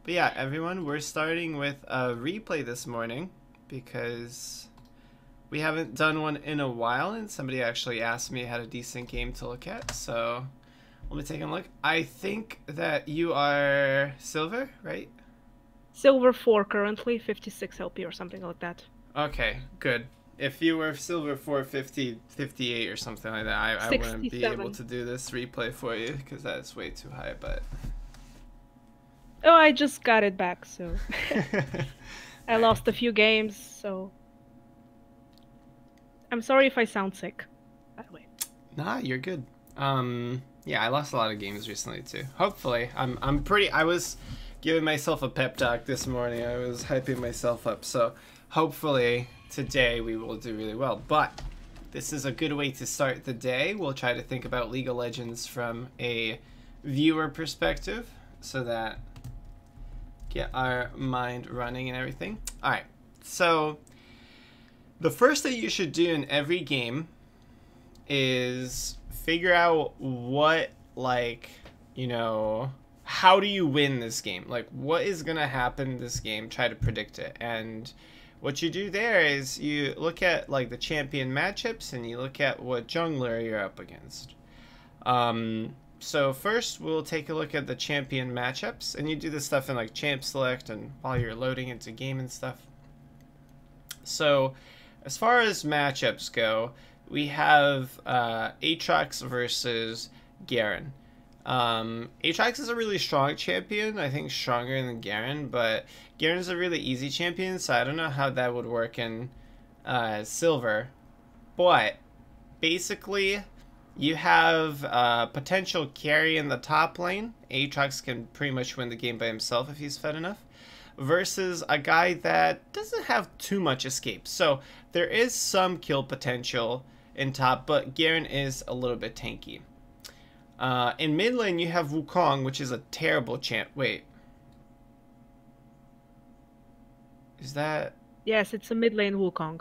But yeah, everyone, we're starting with a replay this morning because we haven't done one in a while, and somebody actually asked me I had a decent game to look at. So let me take a look. I think that you are silver, right? Silver 4 currently, 56 LP or something like that. Okay, good. If you were silver 450, 58 or something like that, I wouldn't be able 67. to do this replay for you because that's way too high, but... Oh, I just got it back, so I Alright. lost a few games, so I'm sorry if I sound sick, by the way. Nah, you're good. Yeah, I lost a lot of games recently too. Hopefully, I was giving myself a pep talk this morning. I was hyping myself up. So hopefully today we will do really well. But this is a good way to start the day. We'll try to think about League of Legends from a viewer perspective so that get our mind running and everything. All right. So the first thing you should do in every game is figure out what, like, how do you win this game? Like, what is going to happen in this game? Try to predict it. And what you do there is you look at, like, the champion matchups and you look at what jungler you're up against. So first we'll take a look at the champion matchups, and you do this stuff in, like, champ select and while you're loading into game and stuff. So as far as matchups go, we have Aatrox versus Garen. Aatrox is a really strong champion, I think stronger than Garen, but Garen's a really easy champion, so I don't know how that would work in Silver. But basically, you have potential carry in the top lane. Aatrox can pretty much win the game by himself if he's fed enough, versus a guy that doesn't have too much escape. So there is some kill potential in top, but Garen is a little bit tanky. In mid lane, you have Wukong, which is a terrible champ. Wait. Is that... Yes, it's a mid lane Wukong.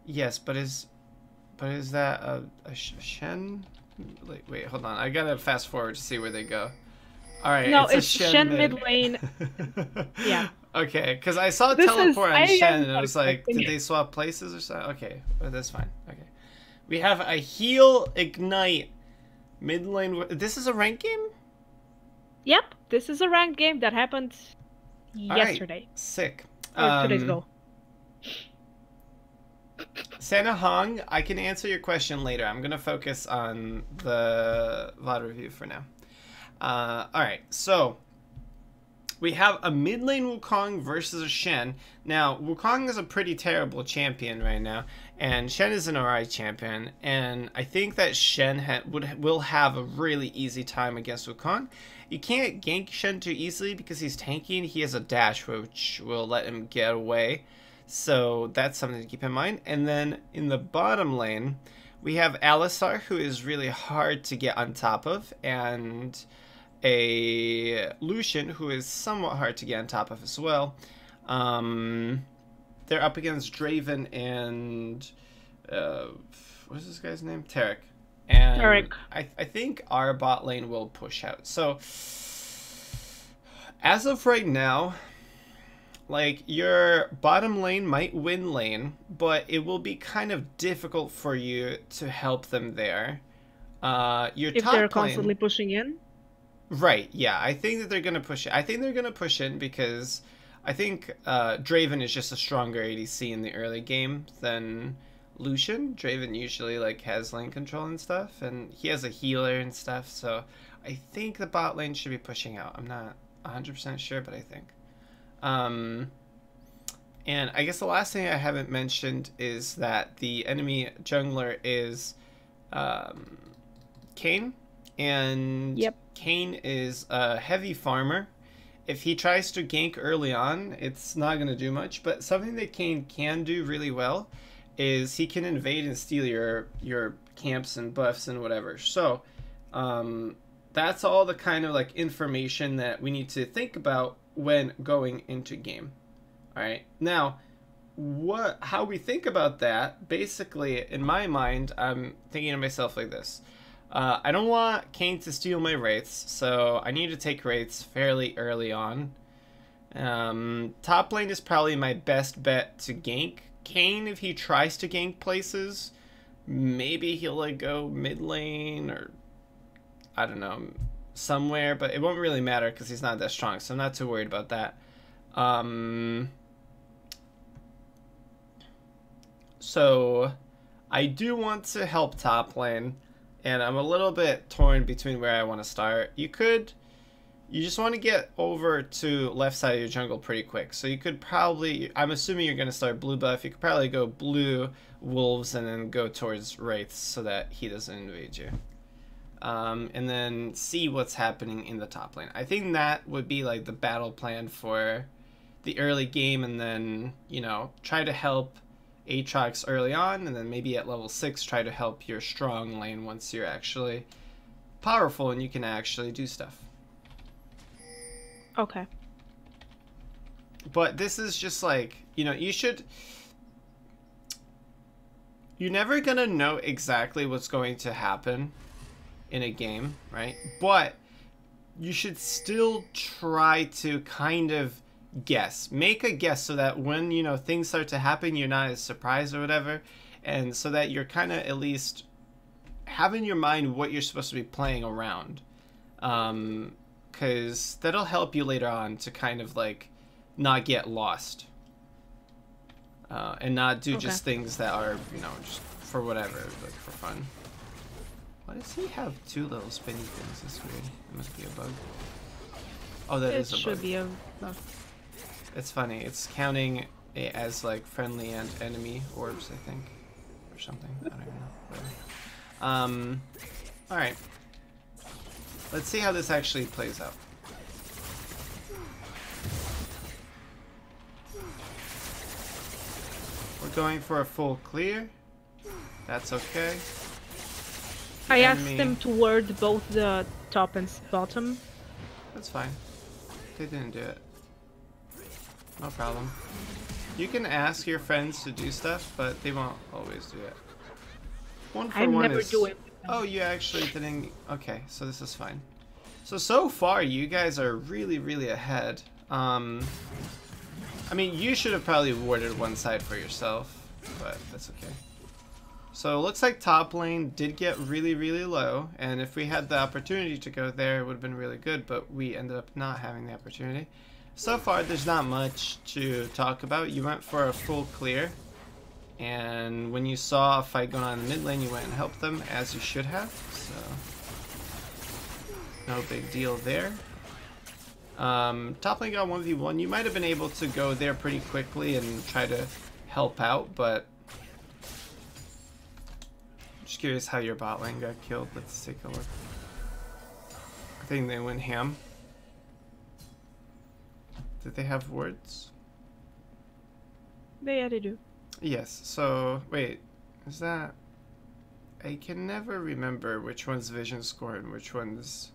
Yes, but is that a Shen? Wait, hold on. I gotta fast forward to see where they go. All right, No, it's a it's Shen Shen mid. mid lane. Yeah. Okay, because I saw This is teleport I on Shen am and I not was like, expecting. did they swap places or something? Okay, but that's fine. Okay, we have a heal ignite mid lane. This is a rank game. Yep, this is a ranked game that happened All right, yesterday sick. or 2 days ago. Santa Hong, I can answer your question later. I'm gonna focus on the VOD review for now. Alright, so we have a mid lane Wukong versus a Shen. Now, Wukong is a pretty terrible champion right now, and Shen is an alright champion, and I think that Shen will have a really easy time against Wukong. You can't gank Shen too easily because he's tanky and he has a dash which will let him get away. So that's something to keep in mind. And then in the bottom lane, we have Alistar, who is really hard to get on top of, and a Lucian, who is somewhat hard to get on top of as well. They're up against Draven and what's this guy's name? Taric. And Taric. I think our bot lane will push out. So as of right now, like, your bottom lane might win lane, but it will be kind of difficult for you to help them there. Your If top they're lane, constantly pushing in. right? Yeah, I think that they're gonna push it. I think they're gonna push in because I think Draven is just a stronger ADC in the early game than Lucian. Draven usually, like, has lane control and stuff, and he has a healer and stuff. So I think the bot lane should be pushing out. I'm not 100% sure, but I think. Um, and I guess the last thing I haven't mentioned is that the enemy jungler is Kayn, and Yep. Kayn is a heavy farmer. If he tries to gank early on, it's not going to do much, but something that Kayn can do really well is he can invade and steal your camps and buffs and whatever. So that's all the kind of, like, information that we need to think about when going into game. All right, now how we think about that, basically, in my mind, I'm thinking to myself like this. I don't want Kayn to steal my wraiths, so I need to take wraiths fairly early on. Top lane is probably my best bet to gank. Kayn, if he tries to gank places, maybe he'll like go mid lane or I don't know, somewhere, but it won't really matter because he's not that strong, so I'm not too worried about that. So I do want to help top lane, and I'm a little bit torn between where I want to start. You just want to get over to left side of your jungle pretty quick. So you could probably, I'm assuming you're going to start blue buff. You could probably go blue wolves and then go towards wraiths so that he doesn't invade you. And then see what's happening in the top lane. I think that would be like the battle plan for the early game, and then, you know, try to help Aatrox early on, and then maybe at level 6 try to help your strong lane once you're actually powerful and you can actually do stuff. Okay. But this is just like, you know, you're never gonna know exactly what's going to happen in a game, right? But you should still try to kind of guess. Make a guess so that when, you know, things start to happen, you're not as surprised or whatever. And so that you're kind of at least have in your mind what you're supposed to be playing around. Because that'll help you later on to kind of like not get lost. And not do just things that are, you know, just for whatever, like for fun. Why does he have 2 little spinny things? That's weird. It must be a bug. Oh, that is a bug. It should be a bug. It's funny. It's counting it as like friendly and enemy orbs, I think, or something. I don't even know. All right. Let's see how this actually plays out. We're going for a full clear. That's okay. I asked them to ward both the top and bottom. That's fine. They didn't do it. No problem. You can ask your friends to do stuff, but they won't always do it. One for one never is... do it. Oh, you actually didn't... Okay, so this is fine. So far, you guys are really, really ahead. I mean, you should have probably warded one side for yourself, but that's okay. So it looks like top lane did get really, really low, and if we had the opportunity to go there, it would have been really good, but we ended up not having the opportunity. So far, there's not much to talk about. You went for a full clear, and when you saw a fight going on in the mid lane, you went and helped them, as you should have, so no big deal there. Top lane got 1v1. You might have been able to go there pretty quickly and try to help out, but I'm just curious how your bot lane got killed. Let's take a look. I think they went ham. Did they have words? They do. Yes, so wait, is that... I can never remember which one's vision score and which one's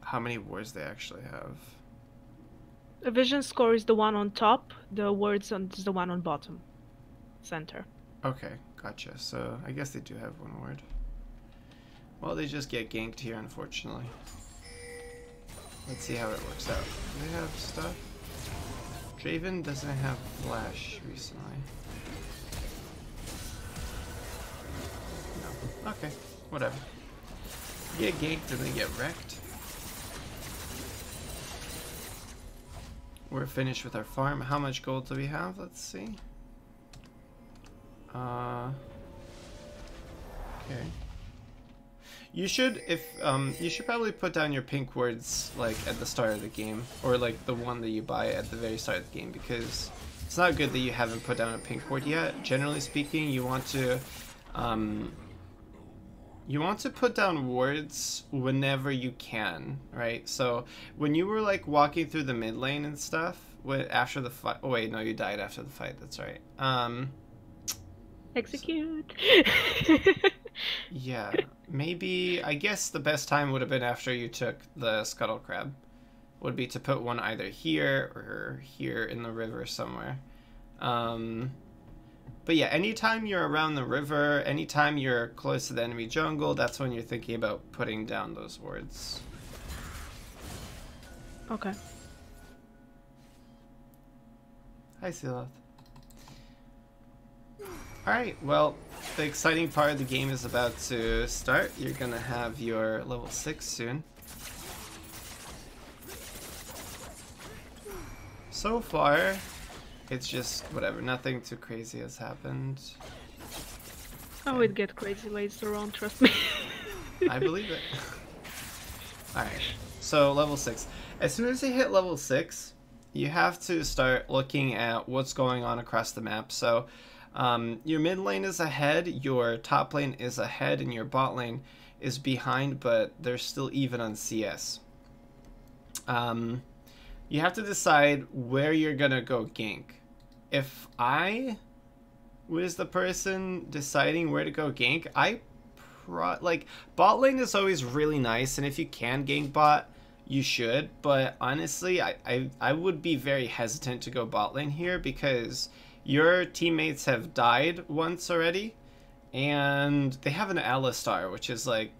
how many words they actually have. The vision score is the one on top, the words is the one on bottom. Center. Okay, gotcha. So I guess they do have one word. Well, they just get ganked here, unfortunately. Let's see how it works out. Do they have stuff? Draven doesn't have flash recently. No. Okay, whatever. Get ganked and they get wrecked. We're finished with our farm. How much gold do we have? Let's see. Okay. You should, you should probably put down your pink words like at the start of the game, or like the one that you buy at the very start of the game, because it's not good that you haven't put down a pink word yet. Generally speaking, you want to put down words whenever you can, right? So when you were like walking through the mid lane and stuff, after the fight. Oh wait, no, you died after the fight. That's right. Execute. Yeah, maybe, I guess the best time would have been after you took the scuttle crab. Would be to put one either here or here in the river somewhere. But yeah, anytime you're around the river, anytime you're close to the enemy jungle, that's when you're thinking about putting down those words. Okay. Hi, Siloth. Alright, well, the exciting part of the game is about to start. You're gonna have your level 6 soon. So far, it's just whatever, nothing too crazy has happened. Oh, it get crazy later on, trust me. I believe it. Alright, so level 6. As soon as you hit level 6, you have to start looking at what's going on across the map. So your mid lane is ahead, your top lane is ahead, and your bot lane is behind, but they're still even on CS. You have to decide where you're gonna go gank. If I was the person deciding where to go gank, like, bot lane is always really nice, and if you can gank bot, you should, but honestly, I would be very hesitant to go bot lane here because your teammates have died once already, and they have an Alistar, which is like,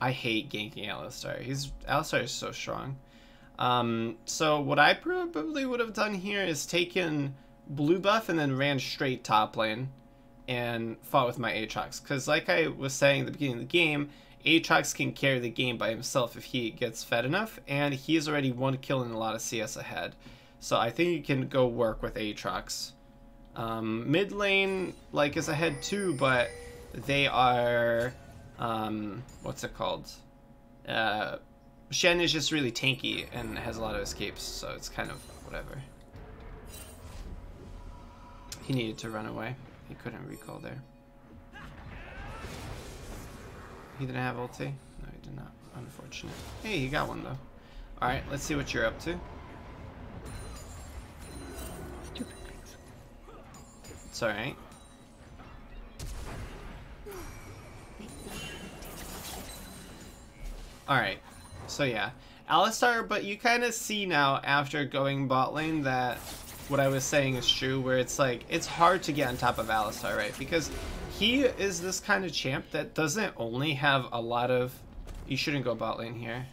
I hate ganking Alistar. Alistar is so strong. So what I probably would have done here is taken blue buff and then ran straight top lane and fought with my Aatrox, because like I was saying at the beginning of the game, Aatrox can carry the game by himself if he gets fed enough, and he's already 1 kill and a lot of CS ahead. So I think you can go work with Aatrox. Mid lane, like, is ahead too, but they are, what's it called? Shen is just really tanky and has a lot of escapes, so it's kind of whatever. He needed to run away. He couldn't recall there. He didn't have ulti? No, he did not. Unfortunate. Hey, he got one though. Alright, let's see what you're up to. Stupid things. It's alright. Alright, so yeah. Alistar, but you kind of see now after going bot lane that what I was saying is true, where it's like, it's hard to get on top of Alistar, right? Because he is this kind of champ that doesn't only have a lot of... You shouldn't go bot lane here.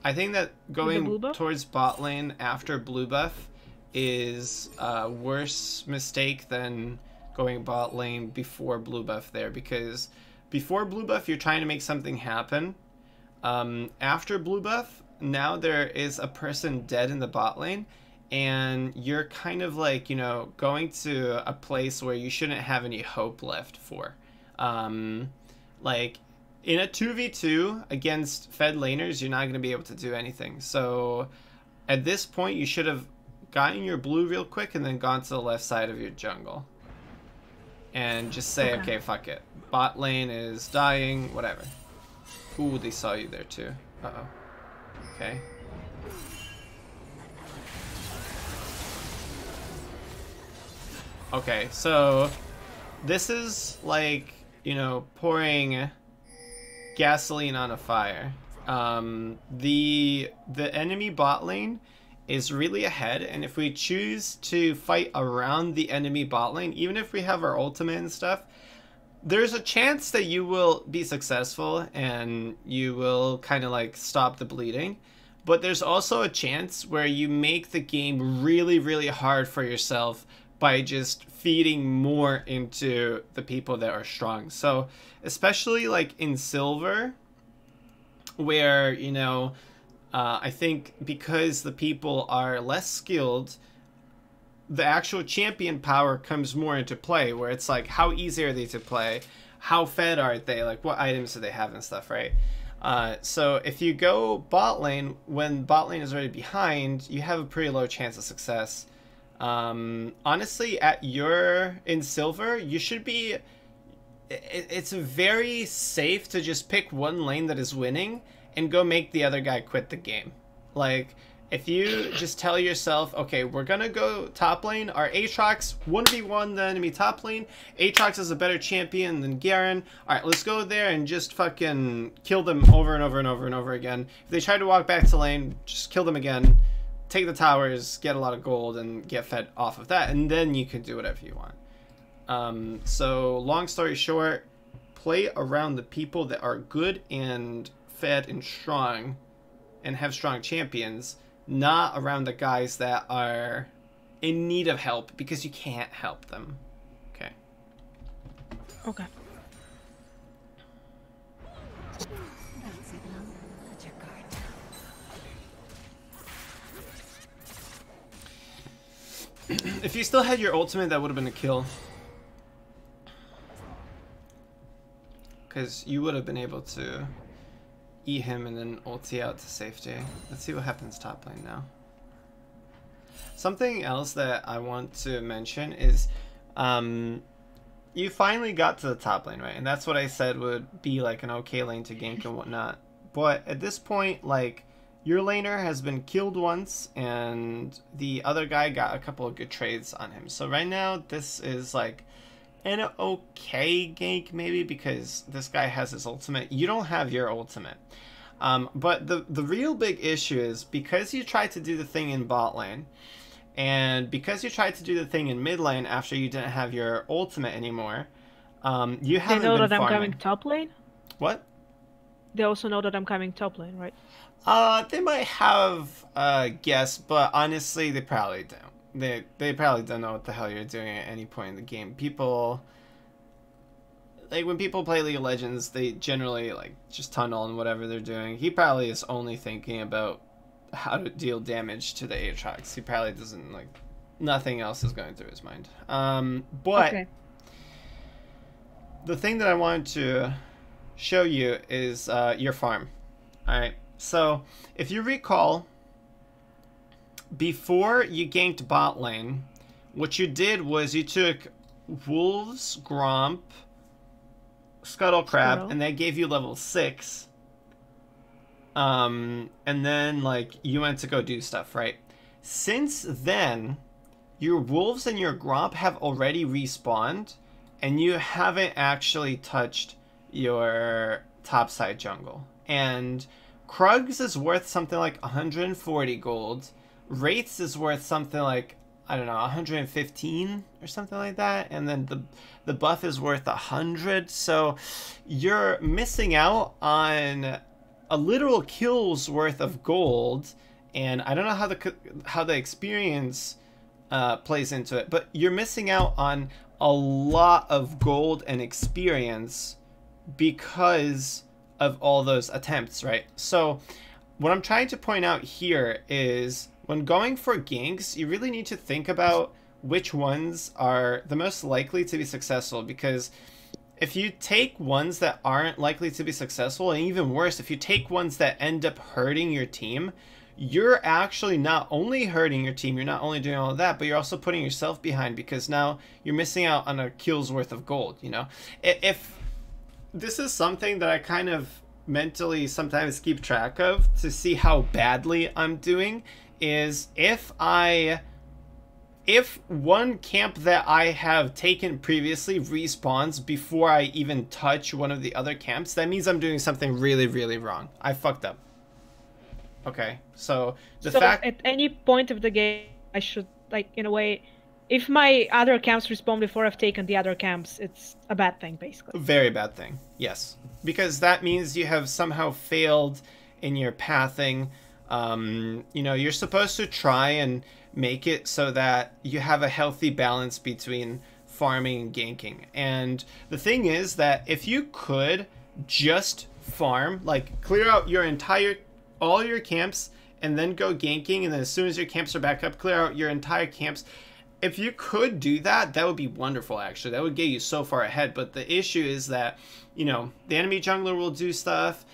I think that going towards bot lane after blue buff is a worse mistake than going bot lane before blue buff there, because before blue buff you're trying to make something happen. After blue buff, now there is a person dead in the bot lane, and you're kind of like, you know, going to a place where you shouldn't have any hope left for. Like, in a 2v2 against fed laners, you're not going to be able to do anything. So at this point, you should have gotten your blue real quick and then gone to the left side of your jungle. And just say, okay, fuck it. Bot lane is dying, whatever. Ooh, they saw you there too. Uh-oh. Okay. Okay, so this is like, you know, pouring gasoline on a fire. The enemy bot lane is really ahead, and if we choose to fight around the enemy bot lane, even if we have our ultimate and stuff, there's a chance that you will be successful and you will kind of like stop the bleeding. But there's also a chance where you make the game really, really hard for yourself by just feeding more into the people that are strong. So especially like in silver, where, you know, I think because the people are less skilled, the actual champion power comes more into play, where it's like, how easy are they to play? How fed are they? Like, what items do they have and stuff, right? So if you go bot lane, when bot lane is already behind, you have a pretty low chance of success. Honestly, in silver, you should be... It's very safe to just pick one lane that is winning and go make the other guy quit the game. Like, if you just tell yourself, okay, we're gonna go top lane, our Aatrox 1v1 the enemy top lane, Aatrox is a better champion than Garen, alright, let's go there and just fucking kill them over and over and over and over again. If they try to walk back to lane, just kill them again, take the towers, get a lot of gold, and get fed off of that, and then you can do whatever you want. So, long story short, play around the people that are good and fed and strong, and have strong champions, not around the guys that are in need of help, because you can't help them. Okay. Okay. If you still had your ultimate, that would have been a kill. Because you would have been able to eat him and then ulti out to safety. Let's see what happens top lane now. Something else that I want to mention is you finally got to the top lane, right? And that's what I said would be like an okay lane to gank and whatnot. But at this point, like, your laner has been killed once, and the other guy got a couple of good trades on him. So right now, this is like an okay gank, maybe, because this guy has his ultimate. You don't have your ultimate. But the real big issue is, because you tried to do the thing in bot lane, and because you tried to do the thing in mid lane after you didn't have your ultimate anymore, you haven't They know been that I'm farming. coming top lane? What? They also know that I'm coming top lane, right? They might have a guess, but honestly, they probably don't. They probably don't know what the hell you're doing at any point in the game. People, like, when people play League of Legends, they generally, like, just tunnel and whatever they're doing. He probably is only thinking about how to deal damage to the Aatrox. He probably doesn't, like, nothing else is going through his mind. But Okay. the thing that I wanted to show you is your farm. Alright, so if you recall, before you ganked bot lane, what you did was you took Wolves, Gromp, Scuttle Crab, Scuttle. and that gave you level 6. And then, like, you went to go do stuff, right? Since then, your Wolves and your Gromp have already respawned, and you haven't actually touched your topside jungle. And Krugs is worth something like 140 gold. Wraiths is worth something like, I don't know, 115 or something like that. And then the buff is worth 100. So you're missing out on a literal kill's worth of gold. And I don't know how the experience plays into it, but you're missing out on a lot of gold and experience because of all those attempts, right? So what I'm trying to point out here is, when going for ganks, you really need to think about which ones are the most likely to be successful, because if you take ones that aren't likely to be successful, and even worse, if you take ones that end up hurting your team, you're actually not only hurting your team, you're not only doing all of that, but you're also putting yourself behind, because now you're missing out on a kill's worth of gold, you know? If this is something that I kind of mentally sometimes keep track of to see how badly I'm doing, is if one camp that I have taken previously respawns before I even touch one of the other camps, that means I'm doing something really, really wrong. I fucked up. Okay, so the fact... at any point of the game, I should, like, in a way, if my other camps respawn before I've taken the other camps, it's a bad thing, basically. Very bad thing, yes. Because that means you have somehow failed in your pathing. You know, you're supposed to try and make it so that you have a healthy balance between farming and ganking. And the thing is that if you could just farm, like, clear out your all your camps and then go ganking, and then as soon as your camps are back up, clear out your entire camps. If you could do that, that would be wonderful, actually. That would get you so far ahead. But the issue is that, you know, the enemy jungler will do stuff.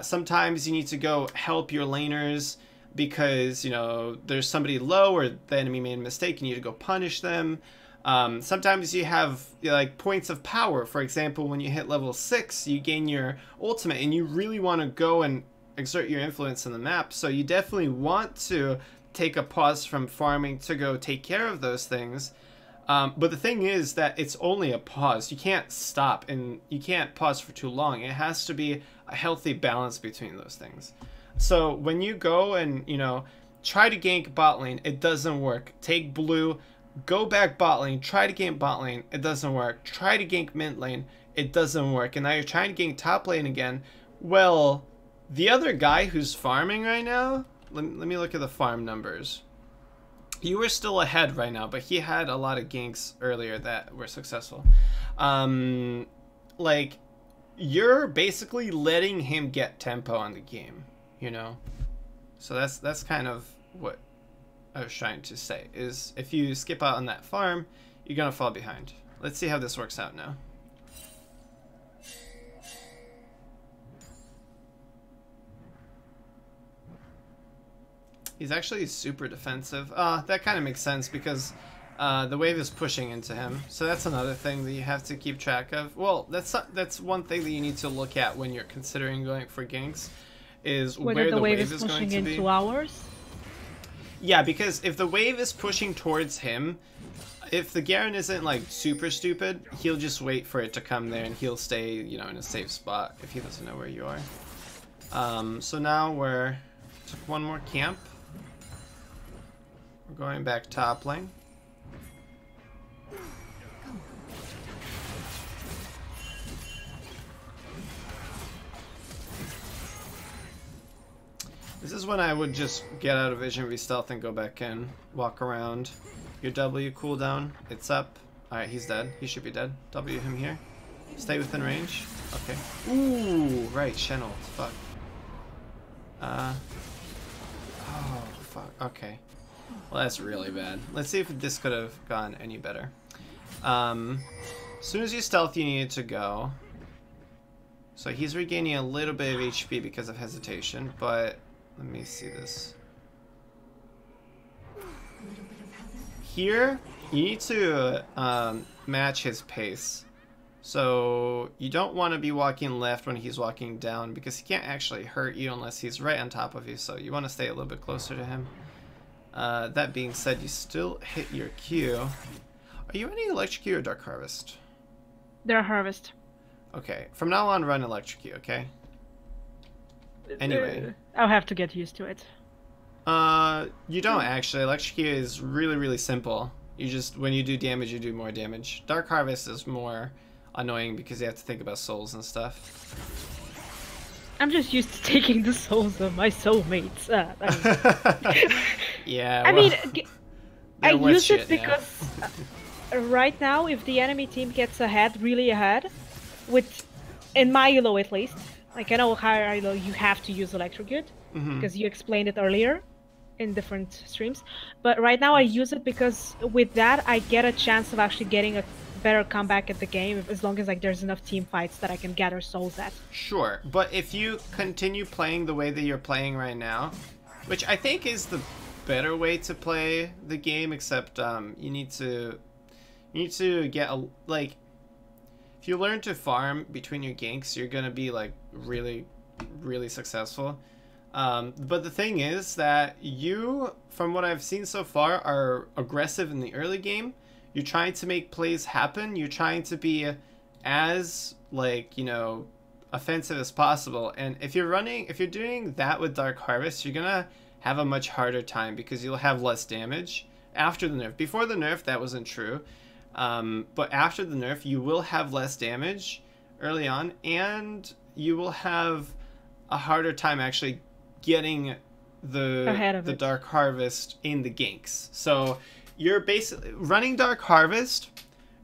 Sometimes you need to go help your laners because, you know, there's somebody low or the enemy made a mistake. You need to go punish them. Sometimes you have, like, points of power. For example, when you hit level 6, you gain your ultimate, and you really want to go and exert your influence on the map. So you definitely want to take a pause from farming to go take care of those things. But the thing is that it's only a pause. You can't stop, and you can't pause for too long. It has to be a healthy balance between those things. So when you go and, you know, try to gank bot lane, it doesn't work. Take blue, go back bot lane, try to gank bot lane, it doesn't work. Try to gank mid lane, it doesn't work. And now you're trying to gank top lane again. Well, the other guy who's farming right now, let me look at the farm numbers. You were still ahead right now, but he had a lot of ganks earlier that were successful. Like, you're basically letting him get tempo on the game, you know? So that's kind of what I was trying to say, is if you skip out on that farm, you're gonna fall behind. Let's see how this works out now. He's actually super defensive. That kind of makes sense because the wave is pushing into him. So that's another thing that you have to keep track of. Well, that's one thing that you need to look at when you're considering going for ganks, is where the wave is going to be. Into ours? Yeah, because if the wave is pushing towards him, if the Garen isn't like super stupid, he'll just wait for it to come there and he'll stay, you know, in a safe spot if he doesn't know where you are. So now we're took one more camp. We're going back top lane. This is when I would just get out of vision, re-stealth, and go back in. Walk around. Your W cooldown, it's up. Alright, he's dead. He should be dead. W him here. Stay within range. Okay. Ooh, right, Shen ult. Fuck. Oh, fuck. Okay. Well, that's really bad. Let's see if this could have gone any better. As soon as you stealth, you need to go. So he's regaining a little bit of HP because of hesitation, but let me see this. Here, you need to match his pace. So you don't want to be walking left when he's walking down because he can't actually hurt you unless he's right on top of you. So you want to stay a little bit closer to him. That being said, you still hit your Q. Are you running Electrocute or Dark Harvest? They're Harvest. Okay, from now on run Electrocute, okay? Anyway. I'll have to get used to it. You don't actually. Electrocute is really, really simple. You just, when you do damage, you do more damage. Dark Harvest is more annoying because you have to think about souls and stuff. I'm just used to taking the souls of my soulmates. Yeah, I well, mean, I use it because right now, if the enemy team gets ahead, really ahead, in my elo at least, like I know higher elo you have to use Electrocute, because you explained it earlier in different streams, but right now I use it because with that I get a chance of actually getting a better comeback at the game, as long as like there's enough team fights that I can gather souls at. Sure, but if you continue playing the way that you're playing right now, which I think is the better way to play the game, except you need to get like, if you learn to farm between your ganks, you're gonna be like really, really successful. But the thing is that you, from what I've seen so far, are aggressive in the early game. You're trying to make plays happen. You're trying to be as, like, you know, offensive as possible. And if you're doing that with Dark Harvest, you're gonna have a much harder time because you'll have less damage after the nerf. Before the nerf, that wasn't true. But after the nerf, you will have less damage early on, and you will have a harder time actually getting the Dark Harvest in the ganks. So you're basically running Dark Harvest,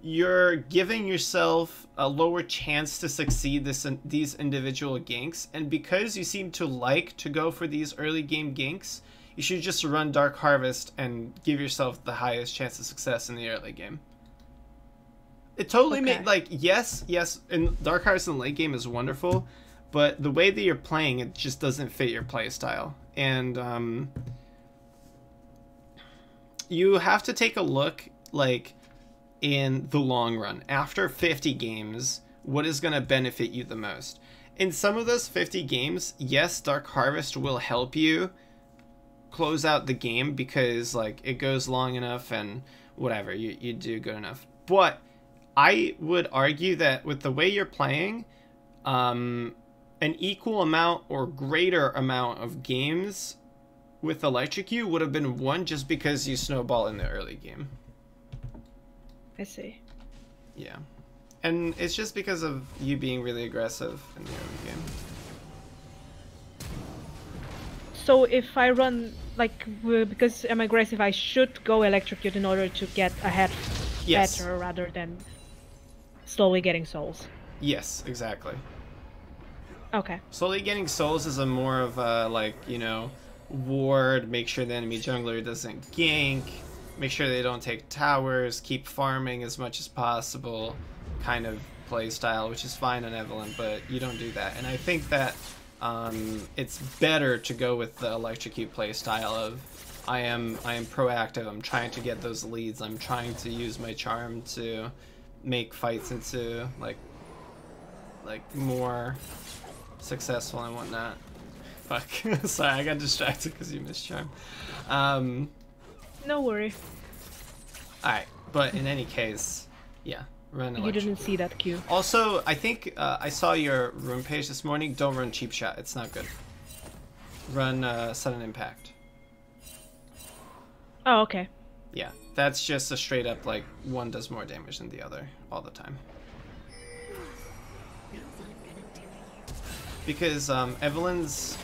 you're giving yourself a lower chance to succeed these individual ganks, and because you seem to like to go for these early game ganks, you should just run Dark Harvest and give yourself the highest chance of success in the early game. It totally made, like, yes, and Dark Harvest in the late game is wonderful, but the way that you're playing, it just doesn't fit your play style. And you have to take a look, like, in the long run. After 50 games, what is going to benefit you the most? In some of those 50 games, yes, Dark Harvest will help you close out the game because, like, it goes long enough and whatever, you do good enough. But I would argue that with the way you're playing, an equal amount or greater amount of games with Electrocute would have been won just because you snowball in the early game. I see. Yeah. And it's just because of you being really aggressive in the early game. So if I run, like, because I'm aggressive, I should go electrocute in order to get ahead better rather than slowly getting souls. Yes, exactly. Okay. Slowly getting souls is a more of a, like, you know, ward, make sure the enemy jungler doesn't gank, make sure they don't take towers, keep farming as much as possible kind of play style, which is fine on Evelynn, but you don't do that. And I think that it's better to go with the electrocute play style of I am proactive, I'm trying to get those leads, I'm trying to use my charm to make fights into like more successful and whatnot. Fuck. Sorry, I got distracted because you missed charm. No worry. Alright, but in any case, yeah. Run you didn't see that queue. Also, I think I saw your rune page this morning. Don't run cheap shot. It's not good. Run sudden impact. Oh, okay. Yeah, that's just a straight up like one does more damage than the other all the time. Because Evelynn's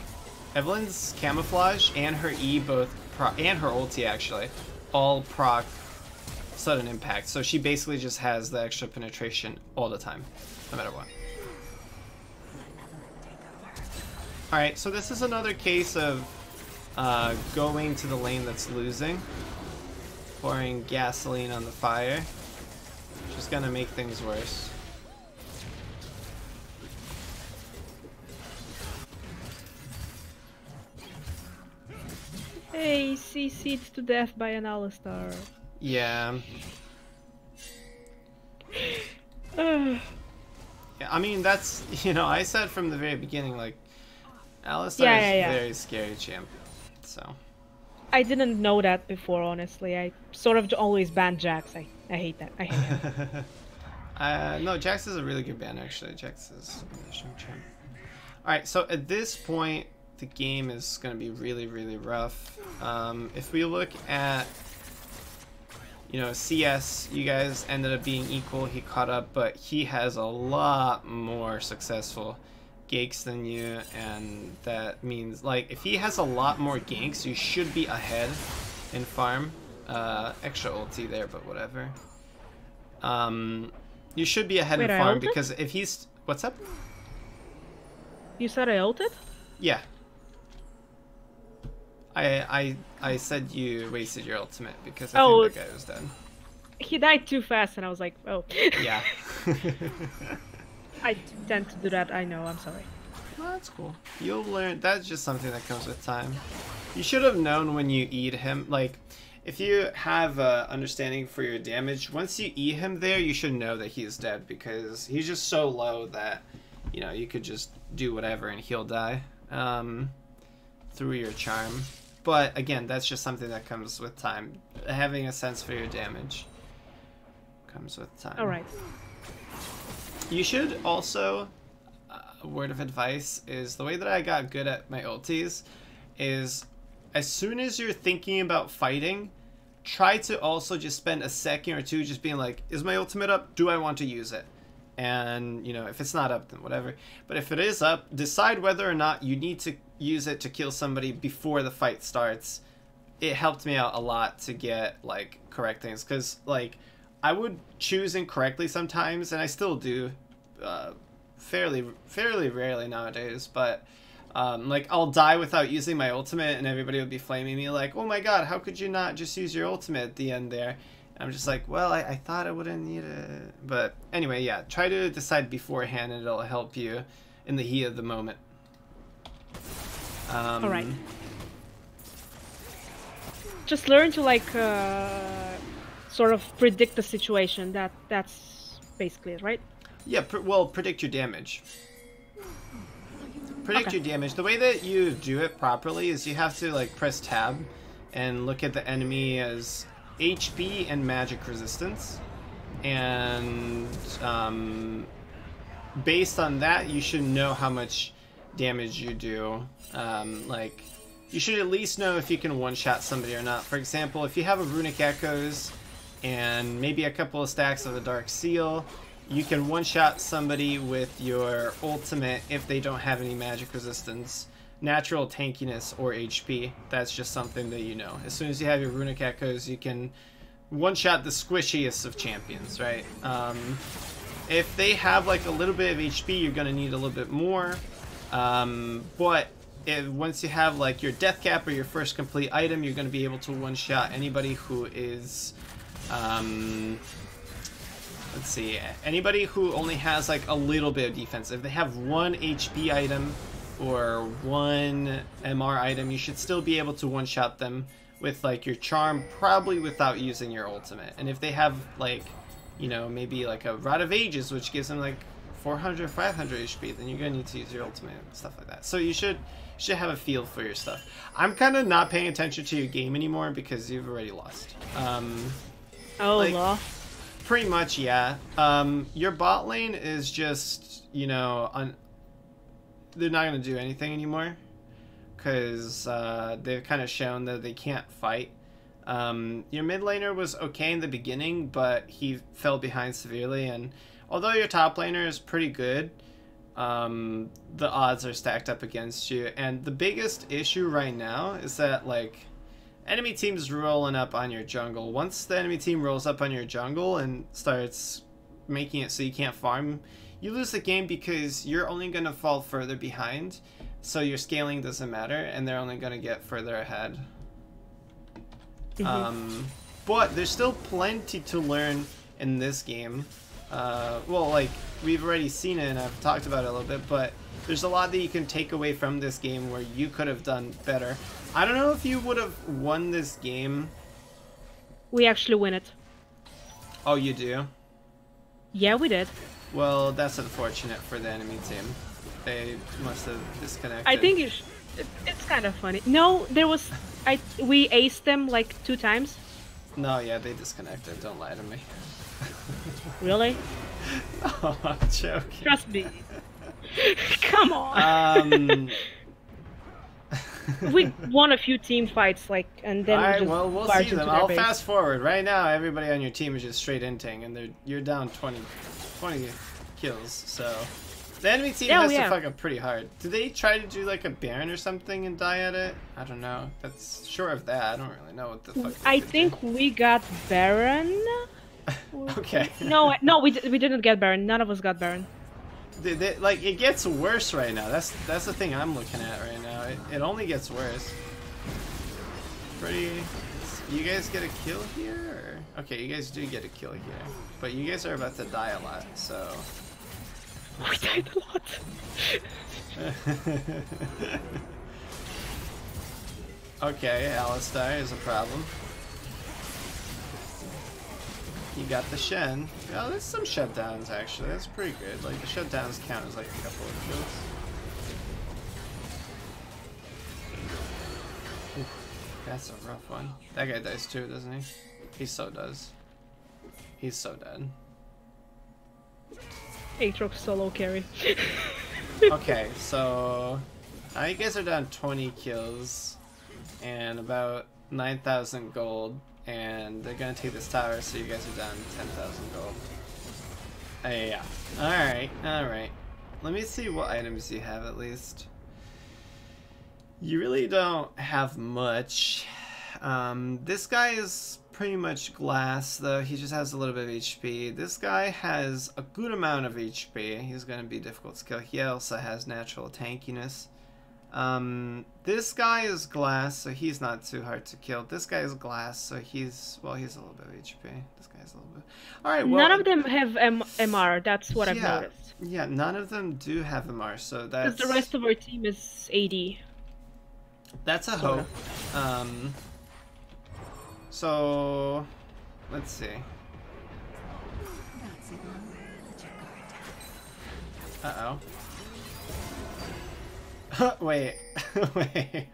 camouflage and her E both and her ulti actually all proc sudden impact, so she basically just has the extra penetration all the time, no matter what. Alright, so this is another case of going to the lane that's losing, pouring gasoline on the fire, which is gonna make things worse. Hey, CC'd to death by an Alistar. Yeah. Yeah, I mean, that's, you know, I said from the very beginning, like, Alistar is a very scary champ, so. I didn't know that before, honestly. I sort of always banned Jax. I hate that. I hate him. No, Jax is a really good ban, actually. Jax is a champ. Alright, so at this point, the game is going to be really, really rough. If we look at, you know, CS, you guys ended up being equal. He caught up, but he has a lot more successful ganks than you, and that means, like, if he has a lot more ganks, you should be ahead in farm. Extra ulti there, but whatever. You should be ahead in farm because if he's... What's up? You said I ulted? Yeah. I said you wasted your ultimate because I think that guy was dead. He died too fast and I was like, oh. Yeah. I tend to do that, I know, I'm sorry. Well, that's cool. You'll learn, that's just something that comes with time. You should have known when you eat him, like, if you have understanding for your damage, once you eat him there, you should know that he is dead because he's just so low that, you know, you could just do whatever and he'll die through your charm. But again, that's just something that comes with time. Having a sense for your damage comes with time. Alright. You should also, a word of advice is the way that I got good at my ultis is as soon as you're thinking about fighting, try to also just spend a second or two just being like, is my ultimate up? Do I want to use it? And, you know, if it's not up, then whatever. But if it is up, decide whether or not you need to use it to kill somebody before the fight starts. It helped me out a lot to get, like, correct things. Because, like, I would choose incorrectly sometimes, and I still do fairly rarely nowadays. But, like, I'll die without using my ultimate, and everybody would be flaming me like, oh my god, how could you not just use your ultimate at the end there? I'm just like, well, I thought I wouldn't need it. But anyway, yeah, try to decide beforehand and it'll help you in the heat of the moment. Alright. Just learn to, like, sort of predict the situation. That's basically it, right? Yeah, well, predict your damage. Predict your damage. The way that you do it properly is you have to, like, press tab and look at the enemy as HP and magic resistance, and based on that you should know how much damage you do. Like, you should at least know if you can one-shot somebody or not. For example, if you have a Runic Echoes and maybe a couple of stacks of the Dark Seal, you can one-shot somebody with your ultimate if they don't have any magic resistance. natural tankiness or HP. That's just something that you know. As soon as you have your Runic Echoes, you can one-shot the squishiest of champions, right? If they have like a little bit of HP, you're gonna need a little bit more. But once you have like your death cap or your first complete item, you're gonna be able to one-shot anybody who is, let's see, anybody who only has like a little bit of defense. If they have 1 HP item or 1 MR item, you should still be able to one-shot them with like your charm, probably without using your ultimate. And if they have like, you know, maybe like a Rod of Ages, which gives them like 400, 500 HP, then you're gonna need to use your ultimate and stuff like that. So you should have a feel for your stuff. I'm kind of not paying attention to your game anymore because you've already lost. Oh, like, law. Pretty much, yeah. Your bot lane is just, you know, they're not gonna do anything anymore because they've kind of shown that they can't fight. Your mid laner was okay in the beginning, but he fell behind severely, and although your top laner is pretty good, the odds are stacked up against you. And the biggest issue right now is that like enemy team's rolling up on your jungle. Once the enemy team rolls up on your jungle and starts making it so you can't farm, you lose the game because you're only going to fall further behind, so your scaling doesn't matter and they're only going to get further ahead. But there's still plenty to learn in this game. Well, like, we've already seen it and I've talked about it a little bit, but there's a lot that you can take away from this game where you could have done better. I don't know if you would have won this game. We actually win it. Oh, you do? Yeah, we did. Well, that's unfortunate for the enemy team. They must have disconnected. I think it's kind of funny. No, there was... we aced them like 2 times. No, yeah, they disconnected. Don't lie to me. Really? Oh, I'm joking. Trust me. Come on. We won a few team fights, like, and then Alright, well, we'll see them. I'll fast forward. Right now, everybody on your team is just straight inting, and you're down 20 kills, so... The enemy team has to fuck up pretty hard. Did they try to do like a Baron or something and die at it? I don't know. That's sure of that. I don't really know what the fuck. I think we got Baron. Okay. No, we didn't get Baron. None of us got Baron. Like, it gets worse right now. That's the thing I'm looking at right now. It only gets worse. Pretty. You guys get a kill here? Or? Okay, you guys do get a kill here, but you guys are about to die a lot, so. We died a lot. Okay, Alistar is a problem. You got the Shen. Oh, there's some shutdowns actually. That's pretty good. Like the shutdowns count as like a couple of kills. Oof, that's a rough one. That guy dies too, doesn't he? He so does. He's so dead. Aatrox solo carry. Okay, so you guys are down 20 kills and about 9,000 gold, and they're gonna take this tower, so you guys are down 10,000 gold. Yeah. Alright. Let me see what items you have at least. You really don't have much. This guy is pretty much glass, though. He just has a little bit of HP. This guy has a good amount of HP. He's going to be difficult to kill. He also has natural tankiness. This guy is glass, so he's not too hard to kill. This guy is glass, so he's a little bit of HP. This guy's a little bit... Alright, well... None of them have MR, that's what I've noticed. Yeah, none of them do have MR, so that's... Because the rest of our team is AD. That's a hope. So, let's see. Uh-oh. Wait. Wait.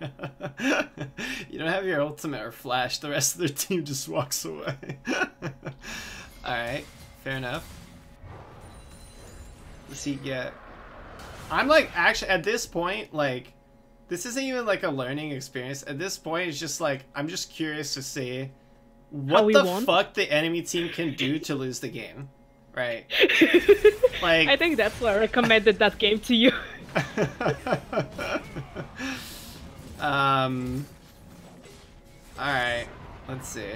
You don't have your ultimate or flash, the rest of their team just walks away. Alright, fair enough. Does he get... I'm like, actually, at this point, like, this isn't even like a learning experience. At this point, it's just like, I'm just curious to see what the fuck the enemy team can do to lose the game. Right? Like, I think that's why I recommended that game to you. Alright, let's see.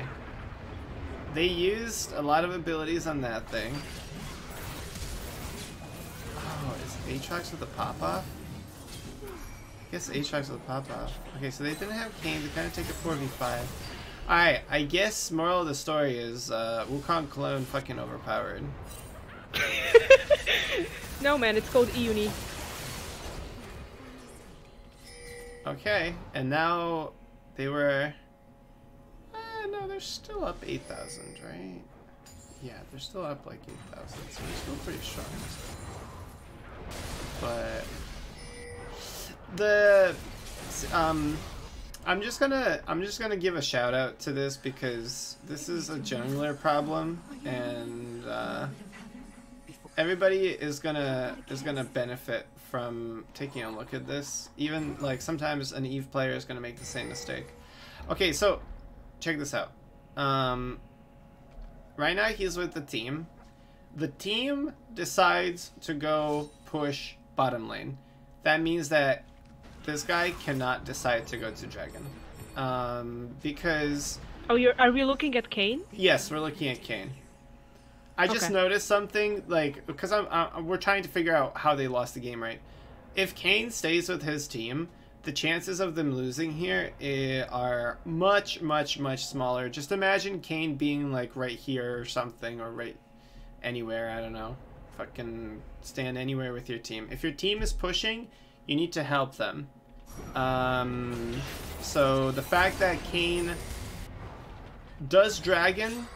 They used a lot of abilities on that thing. Oh, is Aatrox with a pop-off? I guess Aatrox with a pop-off. Okay, so they didn't have Kayn to kind of take a 4v5. Alright, I guess moral of the story is Wukong clone fucking overpowered. No man, it's called Euni. Okay, and now they were... no, they're still up 8,000, right? Yeah, they're still up like 8,000, so they're still pretty strong. But... the... I'm just gonna give a shout out to this because this is a jungler problem, and everybody is gonna benefit from taking a look at this. Even like sometimes an Eve player is gonna make the same mistake. Okay, so check this out. Right now he's with the team. The team decides to go push bottom lane. That means that this guy cannot decide to go to Dragon. Because... Oh, are we looking at Kayn? Yes, we're looking at Kayn. I just noticed something, like, because we're trying to figure out how they lost the game, right? If Kayn stays with his team, the chances of them losing here are much, much, much smaller. Just imagine Kayn being, like, right here or something, or right anywhere, I don't know. Fucking stand anywhere with your team. If your team is pushing, you need to help them. So the fact that Kayn does Dragon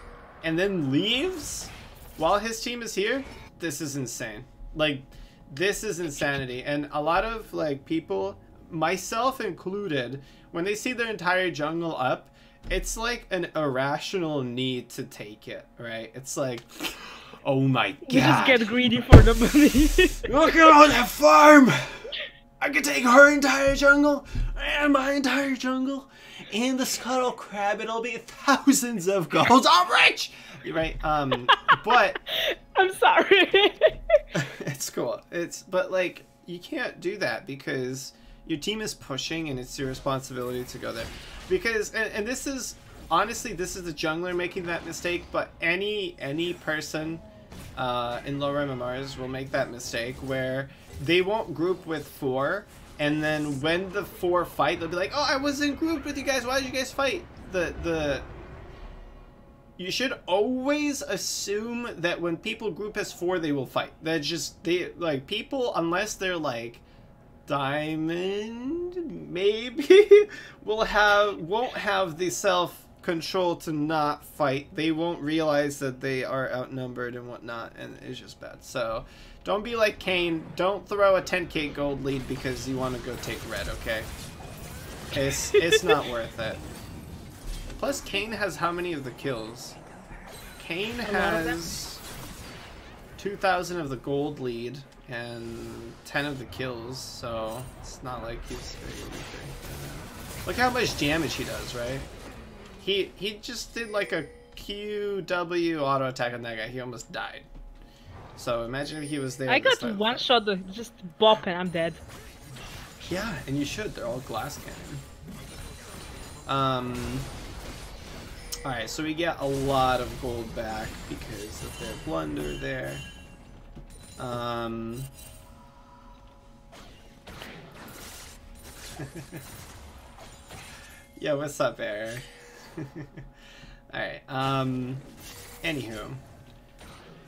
and then leaves while his team is here, this is insane. Like, this is insanity. And a lot of, like, people, myself included, when they see their entire jungle up, it's like an irrational need to take it, right? It's like, oh my god. You just get greedy for the money. Look at all that farm! I could take her entire jungle, and my entire jungle, and the Scuttle Crab. It'll be thousands of gold. I'm rich! Right, but... I'm sorry. It's cool. But, like, you can't do that because your team is pushing, and it's your responsibility to go there. Because, and this is, honestly, this is the jungler making that mistake, but any person in lower MMRs will make that mistake where they won't group with 4, and then when the 4 fight, they'll be like, oh, I wasn't grouped with you guys, why did you guys fight? You should always assume that when people group as 4, they will fight. That just, like, people, unless they're like Diamond, maybe, won't have the self-control to not fight. They won't realize that they are outnumbered and whatnot, and it's just bad. So, don't be like Kayn. Don't throw a 10k gold lead because you want to go take red, okay? It's not worth it. Plus, Kayn has how many of the kills? Kayn has 2,000 of the gold lead and 10 of the kills, so it's not like he's very weak. Look how much damage he does, right? He just did like a QW auto attack on that guy. He almost died. So imagine if he was there. I got one shot, just bop, and I'm dead. Yeah, and you should. They're all glass cannon. Alright, so we get a lot of gold back because of their blunder there. Yeah, what's up, Eric? Alright, anywho.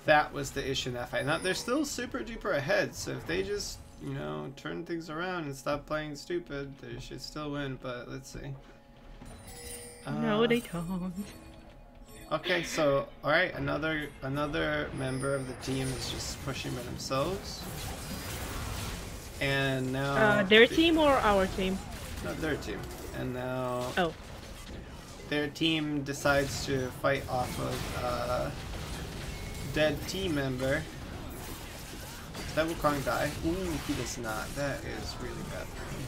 That was the issue in that fight. Now, they're still super duper ahead, so if they just, you know, turn things around and stop playing stupid, they should still win, but let's see. No, they don't. Okay, so, alright, another member of the team is just pushing by themselves. And now... their team or our team? No, their team. And now... Oh. Their team decides to fight off of dead team member. Does that Wukong die? Ooh, he does not. That is really bad for him.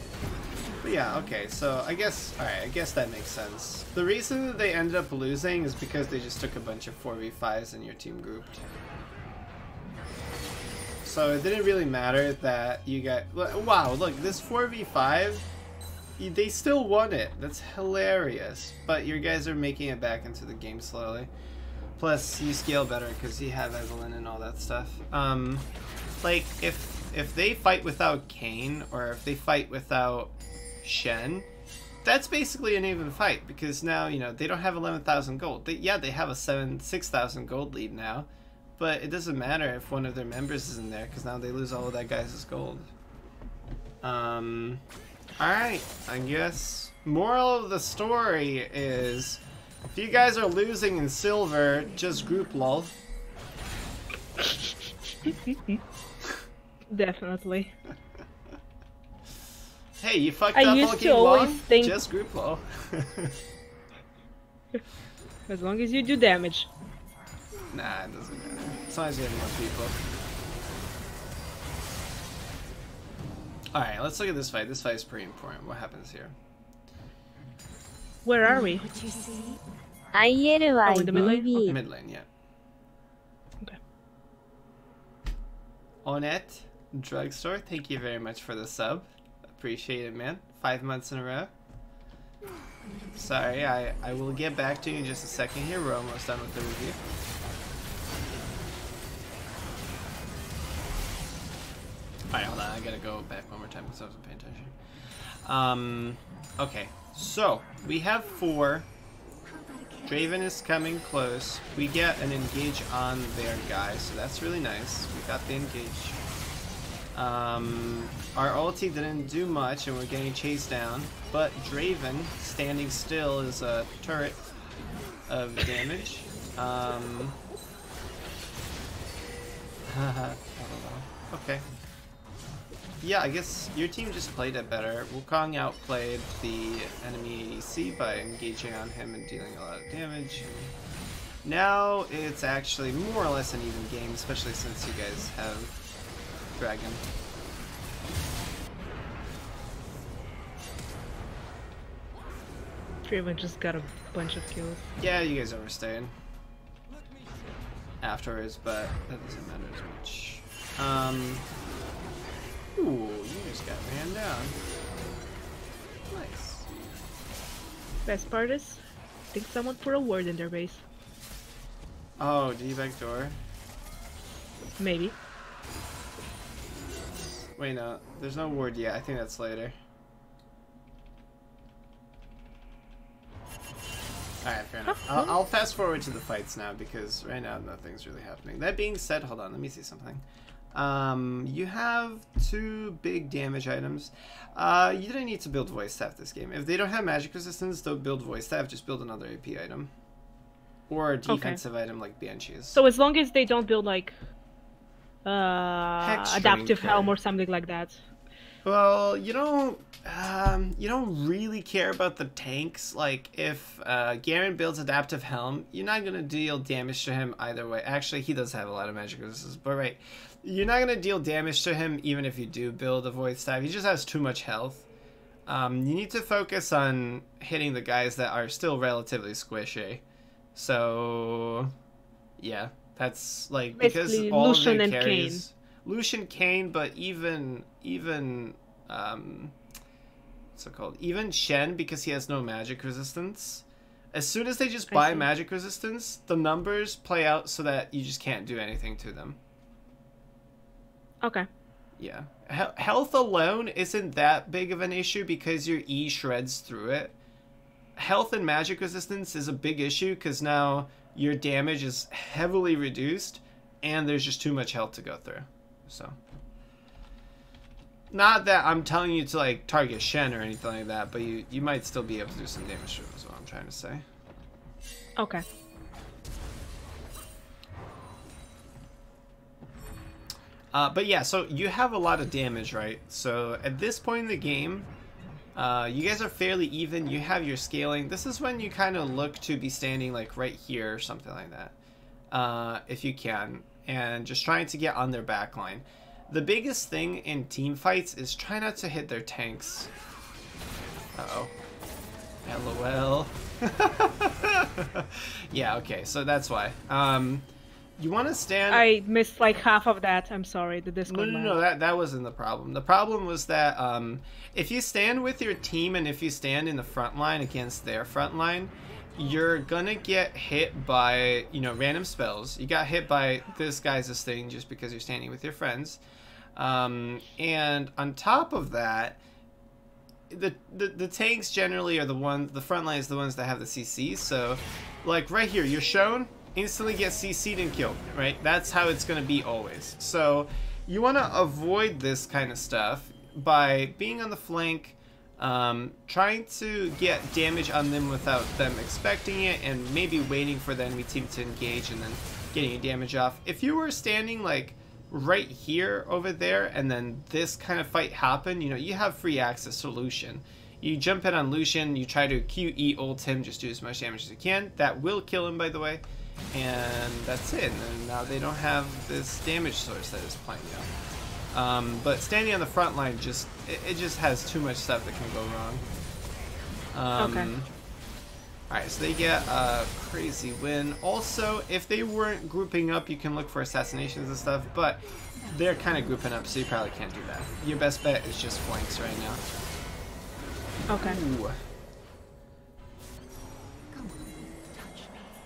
But yeah, okay, so I guess, alright, I guess that makes sense. The reason that they ended up losing is because they just took a bunch of 4v5s and your team grouped. So it didn't really matter that you got, wow, look, this 4v5 They still won it. That's hilarious. But your guys are making it back into the game slowly. Plus, you scale better because you have Evelynn and all that stuff. Like, if they fight without Kayn, or if they fight without Shen, that's basically an even fight, because now, you know, they don't have 11,000 gold. Yeah, they have a 6,000 gold lead now, but it doesn't matter if one of their members isn't there, because now they lose all of that guy's gold. Alright, I guess moral of the story is, if you guys are losing in silver, just group lol. Definitely. Hey, you fucked up all game long? Just group lol. As long as you do damage. Nah, it doesn't matter. As long as you have more people. Alright, let's look at this fight. This fight is pretty important. What happens here? Where are we? ILY in the mid lane? Mid lane, yeah. Okay. Onet Drugstore, thank you very much for the sub. Appreciate it, man. 5 months in a row. Sorry, I will get back to you in just a second here. We're almost done with the review. Alright, hold on. I gotta go back one more time because I wasn't paying attention. Okay. So, we have 4. Draven is coming close. We get an engage on their guy, so that's really nice. We got the engage. Our ulti didn't do much, and we're getting chased down. But Draven, standing still, is a turret of damage. Okay. Yeah, I guess your team just played it better. Wukong outplayed the enemy ADC by engaging on him and dealing a lot of damage. Now it's actually more or less an even game, especially since you guys have Dragon. Draven just got a bunch of kills. Yeah, you guys overstayed afterwards, but that doesn't matter as much. Ooh, you just got ran down. Nice. Best part is, I think someone put a ward in their base. Oh, do you backdoor? Maybe. Wait, no. There's no ward yet. I think that's later. Alright, fair enough. I'll fast forward to the fights now because right now nothing's really happening. That being said, hold on, let me see something. You have 2 big damage items. You didn't need to build voice staff this game. If they don't have magic resistance, don't build voice staff, just build another AP item. Or a defensive item like Banshees. So as long as they don't build like adaptive helm or something like that. Well, you don't really care about the tanks. Like, if Garen builds Adaptive Helm, you're not going to deal damage to him either way. Actually, he does have a lot of magic resistance, but right. You're not going to deal damage to him even if you do build a Void Staff. He just has too much health. You need to focus on hitting the guys that are still relatively squishy. So, yeah. That's, like, basically, because all Lucian of their and carries... Lucian, Kayn, but even what's it called? Even Shen, because he has no magic resistance. As soon as they just buy magic resistance, the numbers play out so that you just can't do anything to them. Okay. Yeah. Health alone isn't that big of an issue because your E shreds through it. Health and magic resistance is a big issue because now your damage is heavily reduced and there's just too much health to go through. So, not that I'm telling you to like target Shen or anything like that, but you might still be able to do some damage to him is what I'm trying to say. Okay. But yeah, so you have a lot of damage, right? So at this point in the game, you guys are fairly even. You have your scaling. This is when you kind of look to be standing like right here or something like that, if you can. And just trying to get on their back line. The biggest thing in team fights is try not to hit their tanks. Uh-oh. LOL. Yeah, okay, so that's why. You want to stand... I missed like half of that. I'm sorry, the Discord. No, that wasn't the problem. The problem was that if you stand with your team and if you stand in the front line against their front line, you're gonna get hit by, you know, random spells. You got hit by this guy's thing just because you're standing with your friends. And on top of that, the tanks generally are the front line is the ones that have the CC. So, like right here, you're shown, instantly get CC'd and killed, right? That's how it's going to be always. So you want to avoid this kind of stuff by being on the flank, trying to get damage on them without them expecting it, and maybe waiting for the enemy team to engage and then getting your damage off. If you were standing like right here over there and then this kind of fight happened, you know, you have free access to Lucian. You jump in on Lucian, you try to QE ult him, just do as much damage as you can. That will kill him, by the way. And that's it. And now they don't have this damage source that is playing out. But standing on the front line, it just has too much stuff that can go wrong. Okay. Alright, so they get a crazy win. Also, if they weren't grouping up, you can look for assassinations and stuff, but they're kind of grouping up, so you probably can't do that. Your best bet is just flanks right now. Okay. Ooh.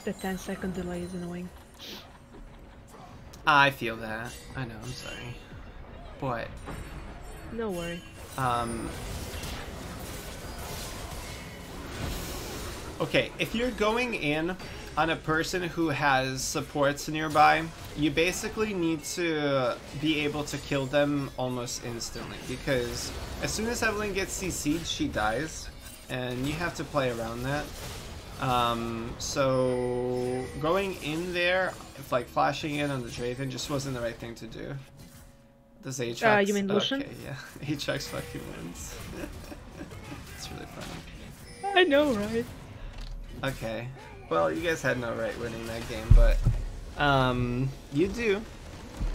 The 10-second delay is annoying. I feel that. I know, I'm sorry. But... no worry. Okay, if you're going in on a person who has supports nearby, you basically need to be able to kill them almost instantly, because as soon as Evelynn gets CC'd, she dies, and you have to play around that. So going in there, if like flashing in on the Draven just wasn't the right thing to do. Does Aatrox? You mean Lucian? Okay, yeah. Aatrox fucking wins. It's really funny. I know, right? Okay. Well, you guys had no right winning that game, but you do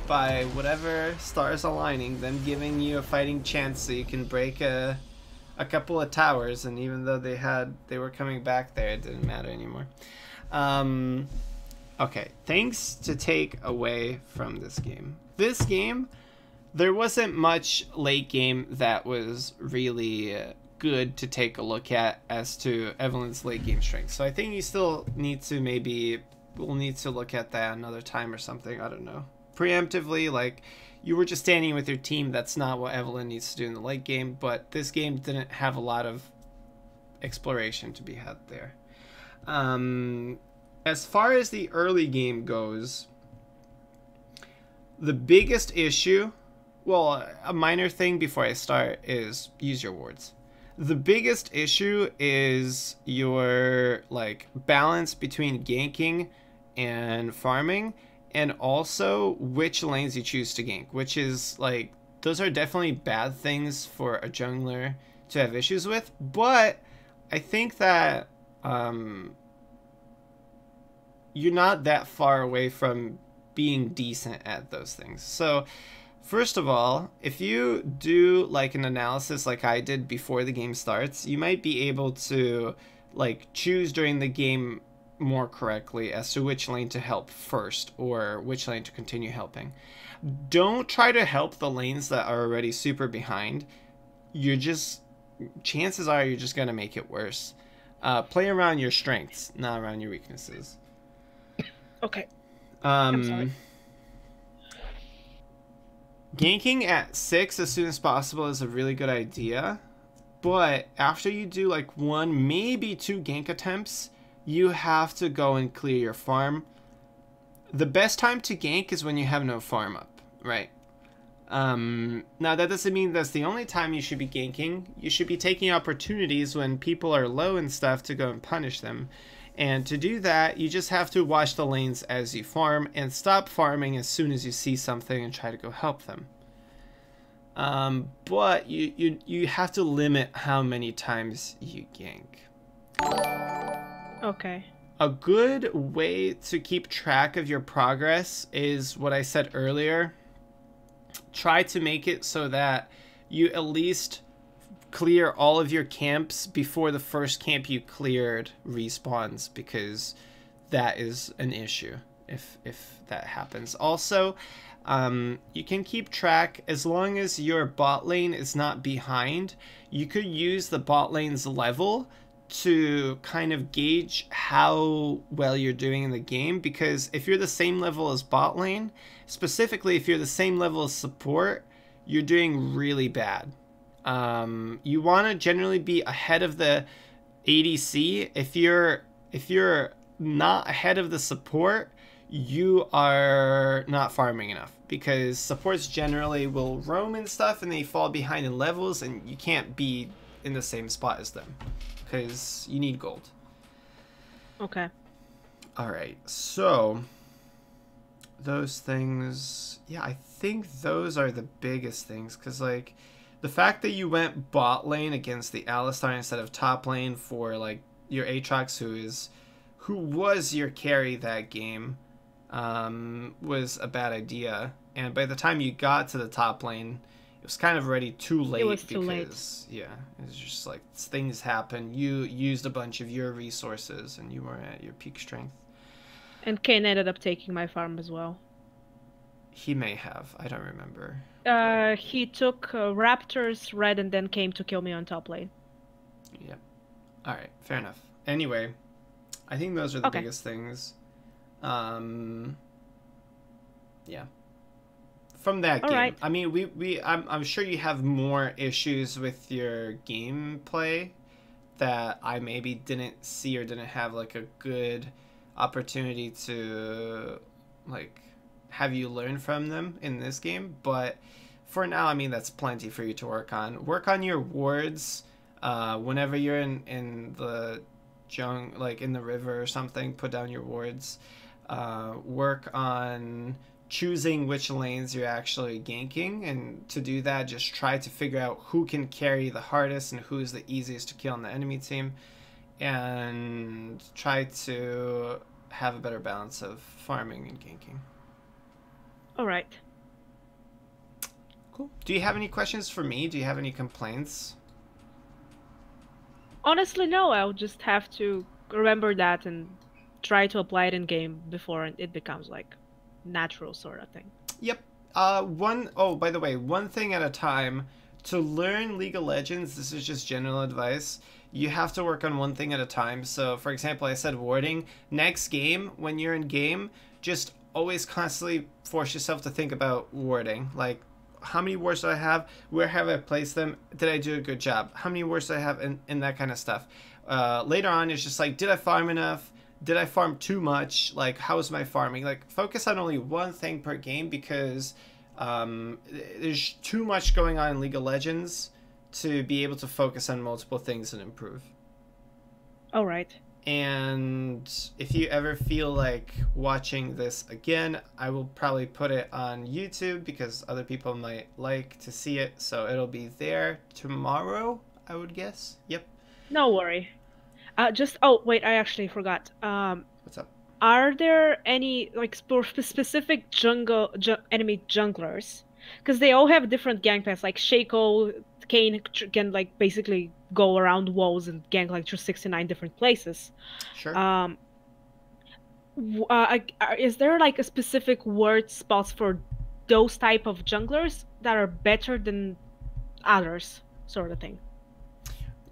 by whatever stars aligning, them giving you a fighting chance so you can break a couple of towers, and even though they were coming back there, it didn't matter anymore. Okay, things to take away from this game. This game, there wasn't much late game that was really good to take a look at as to Evelynn's late game strength. So I think you still need to we'll need to look at that another time or something. I don't know. Preemptively, like, you were just standing with your team. That's not what Evelynn needs to do in the late game, but this game didn't have a lot of exploration to be had there. As far as the early game goes, the biggest issue, well, a minor thing before I start is use your wards. The biggest issue is your like balance between ganking and farming, and also which lanes you choose to gank, which is like, those are definitely bad things for a jungler to have issues with, but I think that you're not that far away from being decent at those things. So first of all, if you do like an analysis like I did before the game starts, you might be able to like choose during the game more correctly as to which lane to help first or which lane to continue helping. Don't try to help the lanes that are already super behind. Chances are you're just gonna make it worse. Play around your strengths, not around your weaknesses. Okay. I'm sorry. Ganking at 6 as soon as possible is a really good idea, but after you do like 1, maybe 2 gank attempts, you have to go and clear your farm. The best time to gank is when you have no farm up, right? Now that doesn't mean that's the only time you should be ganking. You should be taking opportunities when people are low and stuff to go and punish them. And to do that, you just have to watch the lanes as you farm and stop farming as soon as you see something and try to go help them. But you have to limit how many times you gank. Okay. A good way to keep track of your progress is what I said earlier. Try to make it so that you at least clear all of your camps before the first camp you cleared respawns, because that is an issue. if that happens. Also, you can keep track as long as your bot lane is not behind. You could use the bot lane's level to kind of gauge how well you're doing in the game, because if you're the same level as bot lane, specifically if you're the same level as support, you're doing really bad. You want to generally be ahead of the ADC. If you're not ahead of the support, you are not farming enough, because supports generally will roam and stuff and they fall behind in levels, and you can't be in the same spot as them because you need gold. Okay. All right, so those things, yeah, I think those are the biggest things, because like the fact that you went bot lane against the Alistar instead of top lane for like your Aatrox, who was your carry that game, was a bad idea. And by the time you got to the top lane, it was kind of already too late. It was too late. Yeah, it was just like things happen. You used a bunch of your resources and you weren't at your peak strength. And Kayn ended up taking my farm as well. He may have. I don't remember. He took Raptor's red and then came to kill me on top lane. Yep. All right, fair enough. Anyway, I think those are the biggest things. Yeah. From that game, right. I mean, I'm sure you have more issues with your gameplay that I maybe didn't see or didn't have like a good opportunity to like have you learn from them in this game. But for now, I mean, that's plenty for you to work on. Work on your wards. Whenever you're in the like in the river or something, put down your wards. Work on choosing which lanes you're actually ganking, and to do that, just try to figure out who can carry the hardest and who's the easiest to kill on the enemy team, and try to have a better balance of farming and ganking. All right. Cool. Do you have any questions for me? Do you have any complaints? Honestly, no. I'll just have to remember that and try to apply it in game before it becomes like natural sort of thing. Yep. By the way, one thing at a time. To learn League of Legends, this is just general advice, you have to work on one thing at a time. So for example, I said warding. Next game, when you're in game, just always constantly force yourself to think about warding. Like, how many wards do I have? Where have I placed them? Did I do a good job? How many wards do I have? And that kind of stuff. Later on, it's just like, did I farm enough? Did I farm too much? Like, how's my farming? Like, focus on only one thing per game, because there's too much going on in League of Legends to be able to focus on multiple things and improve. All right. And if you ever feel like watching this again, I will probably put it on YouTube because other people might like to see it. So it'll be there tomorrow, I would guess. Yep. No worry. Oh wait, I actually forgot. What's up? Are there any like specific enemy junglers? Because they all have different gang paths. Like Shaco, Kayn can like basically go around walls and gank like through 69 different places. Sure. Is there like a specific word spots for those type of junglers that are better than others, sort of thing?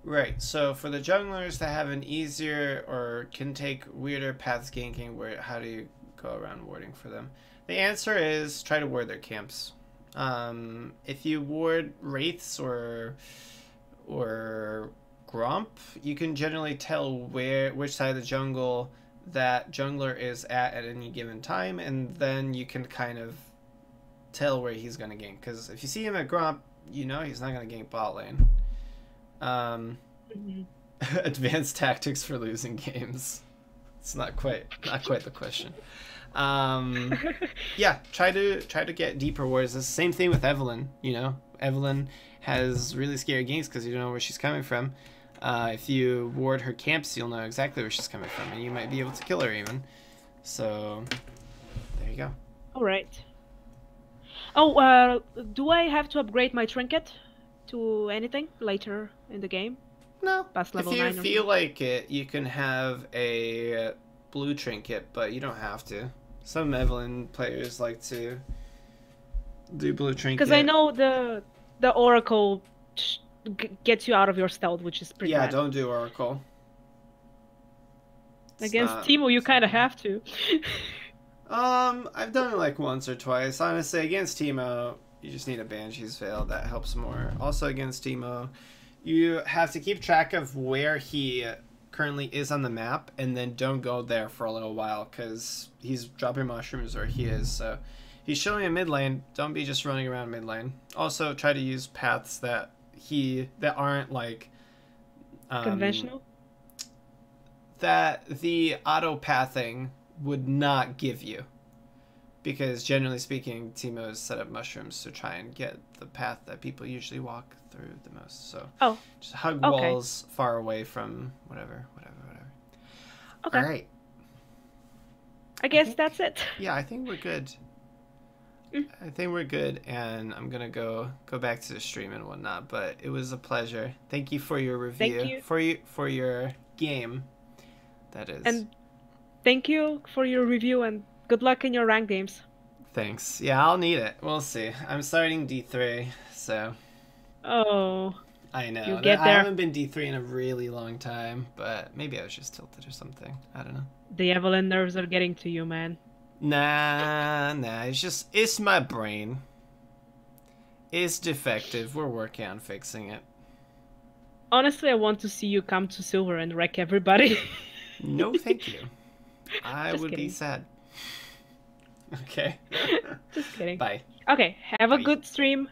Right, so for the junglers that have an easier or can take weirder paths ganking, how do you go around warding for them? The answer is try to ward their camps. If you ward Wraiths or Gromp, you can generally tell which side of the jungle that jungler is at any given time, and then you can kind of tell where he's going to gank. Because if you see him at Gromp, you know he's not going to gank bot lane. Advanced tactics for losing games. It's not quite the question. Yeah, try to get deeper wards. It's the same thing with Evelynn. You know, Evelynn has really scary ganks because you don't know where she's coming from. If you ward her camps, you'll know exactly where she's coming from, and you might be able to kill her even. So there you go. All right. Oh, do I have to upgrade my trinket to anything later in the game? No. Past level if you 9 feel like it, you can have a blue trinket, but you don't have to. Some Evelynn players like to do blue trinket. Because I know the Oracle gets you out of your stealth, which is pretty bad. Don't do Oracle. Against Teemo, you kind of have to. I've done it like once or twice. Honestly, against Teemo, you just need a Banshee's Veil. That helps more. Also against Teemo, you have to keep track of where he currently is on the map, and then don't go there for a little while, because he's dropping mushrooms where he is. So he's showing a mid lane. Don't be just running around mid lane. Also, try to use paths that aren't like conventional. That the auto pathing would not give you, because generally speaking, Teemo's set up mushrooms to try and get the path that people usually walk through the most. So just hug walls far away from whatever. Okay. All right. I guess that's it. Yeah, I think we're good. I think we're good, and I'm gonna go back to the stream and whatnot. But it was a pleasure. Thank you for your review. Thank you for your game. That is. And thank you for your review, and good luck in your ranked games. Thanks. Yeah, I'll need it. We'll see. I'm starting D3, so. Oh. I know. You get I there. haven't been D3 in a really long time, but maybe I was just tilted or something. I don't know. The Evelynn nerves are getting to you, man. Nah. It's my brain. It's defective. We're working on fixing it. Honestly, I want to see you come to silver and wreck everybody. No, thank you. I Just would kidding. be sad. Okay. Just kidding. Bye. Okay, have a Bye. good stream.